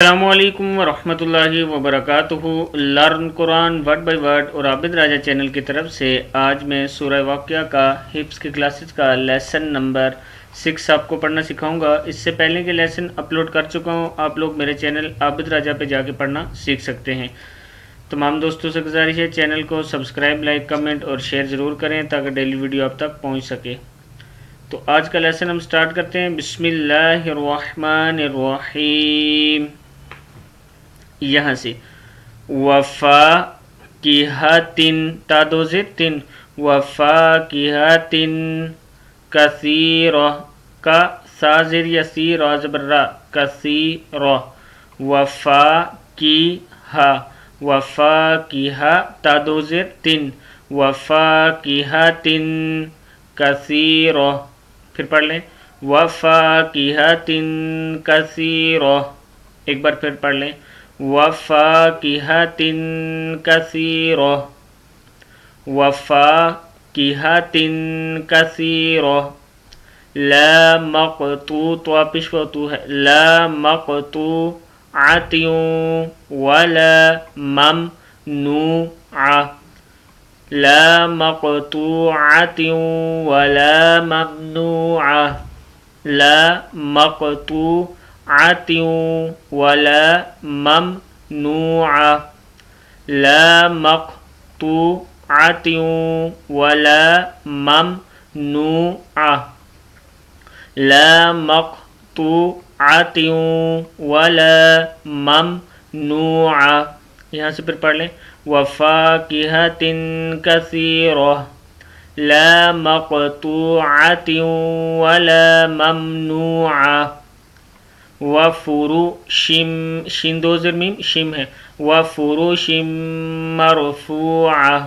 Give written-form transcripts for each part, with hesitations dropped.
السلام علیکم ورحمۃ اللہ وبرکاتہ۔ Learn Quran word by word اور عابد راجہ چینل کی طرف سے آج میں سورہ واقعہ کا حفظ کی کلاسز کا لیسن نمبر 6 آپ کو پڑھنا سکھاؤں گا۔ اس سے پہلے کے لیسن اپلوڈ کر چکا ہوں، آپ لوگ میرے چینل عابد راجہ پہ جا کے پڑھنا سیکھ سکتے ہیں۔ تمام دوستوں سے گزارش ہے چینل کو سبسکرائب، لائک، کمنٹ اور شیئر ضرور کریں تاکہ ڈیلی ویڈیو آپ تک پہنچ سکے۔ تو آج کا لیسن ہم سٹارٹ کرتے ہیں۔ بسم اللہ الرحمن الرحیم۔ یہاں سے وفاکہۃن تا دو زیر تن، وفاکہۃن کثیرہ کا سا زیر یسیر زبر را کثیرہ، وفاکہہ وفاکہہ تا دو زیر تن، وفاکہۃن کثیرہ۔ پھر پڑھ لیں وفاکہۃن کثیرہ، ایک بار پھر پڑھ لیں وفاکہۃن کثیرہ، وفاکہۃن کثیرہ۔ لا مقطوع تو پیش تو ہے، لا مقطوعۃ ولا ممنوعہ، لا مقطوعۃ ولا ممنوعہ، لا مقطوعۃ ولا ممنوعہ، لا مقطوعۃ ولا ممنوعہ، لا مقطوعۃ ولا ممنوعہ۔ یہاں سے پھر پڑھ لیں وفاکہۃ کثیرہ، لا مقطوعۃ ولا ممنوعہ، وفروش، شین دو زیر میم شم ہے، وفروش مرفوعہ،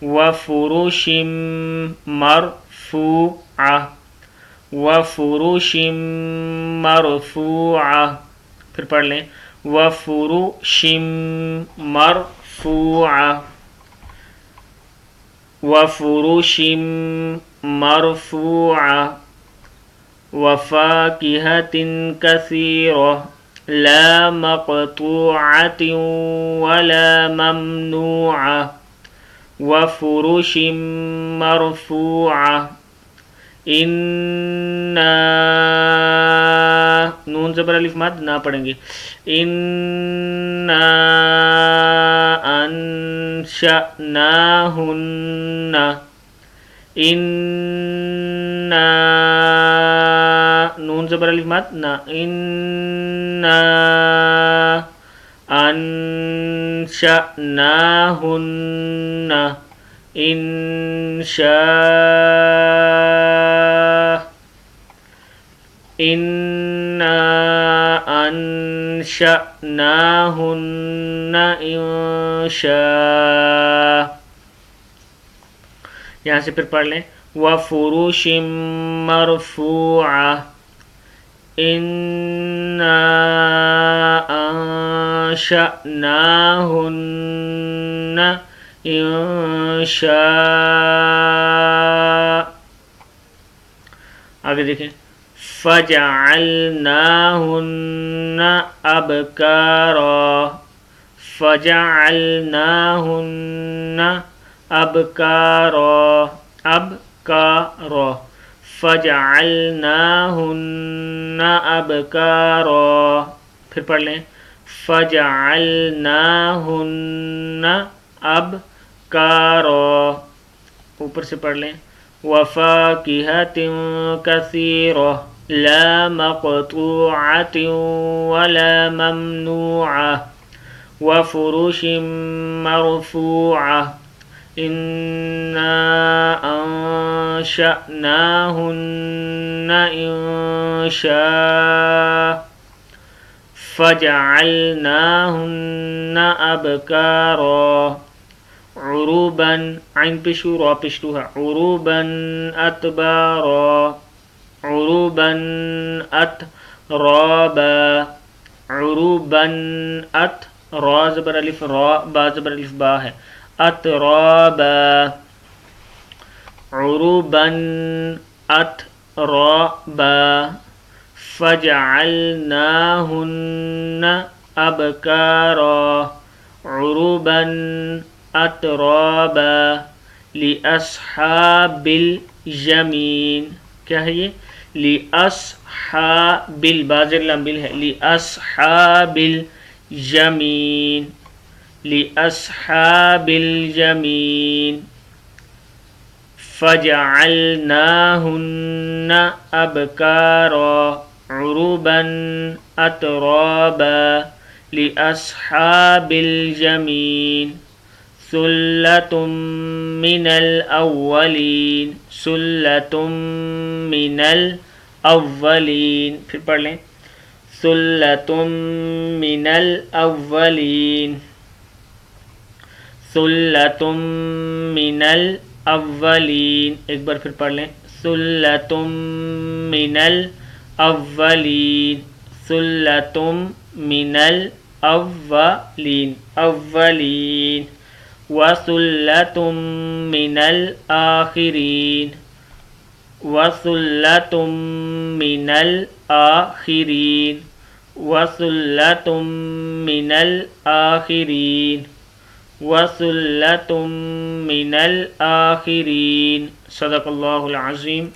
وفروش مرفوعہ، وفروش مرفوعہ۔ پھر پڑھ لیں وفروش مرفوعہ، وفروش مرفوعہ، وفاکہۃ کثیرہ، لا مقطوعۃ ولا ممنوعہ، وفروش مرفوعہ۔ انا، نون زبر الف مد نہ پڑھیں گے، انا انشأناہن، انا، نون زبر الف مد نہ، انا انشأناہن انشاء، انا انشأناہن انشاء۔ یہاں سے پھر پڑھ لیں وفروش مرفوعہ، انا انشأناہن انشاء۔ آگے دیکھیں فجعلناہن ابکارا، فجعلناہن ابکارا، ابکارا، فجعلناہن ابکارا۔ پھر پڑھ لیں فجعلناہن ابکارا، اوپر سے پڑھ لیں وفاکہۃ کثیرہ، لا مقطوعۃ ولا ممنوعہ، وفروش مرفوعہ، انا انشأناہن انشاء، فجعلناہن ابکارا، عروبا، عین پیشو را پیشتو ہے، عروبا اتبارا، عروبا اترابا، عروبا ات، را زبر الف را، با زبر الف با ہے، اترابا، عروبا اترابا، فجعلناهن أبكارا عربا أترابا لأصحاب اليمين. کیا ہے یہ؟ لأصحاب البازر لمبل ہے، لأصحاب اليمين، لأصحاب اليمين. فجعلناهن أبكارا عربا أترابا لأصحاب اليمين. ثلة من الأولين، ثلة من الأولين. پھر پڑھ لیں، ثلة من الأولين، ثلة من الأولين. ایک بار پھر پڑھ لیں، ثلة من الأولين، ثلة من الأولين، أولين. وثلة من الآخرين، وثلة من الآخرين، وثلة من الآخرين، وثلة من الآخرين. صدق اللہ العظیم.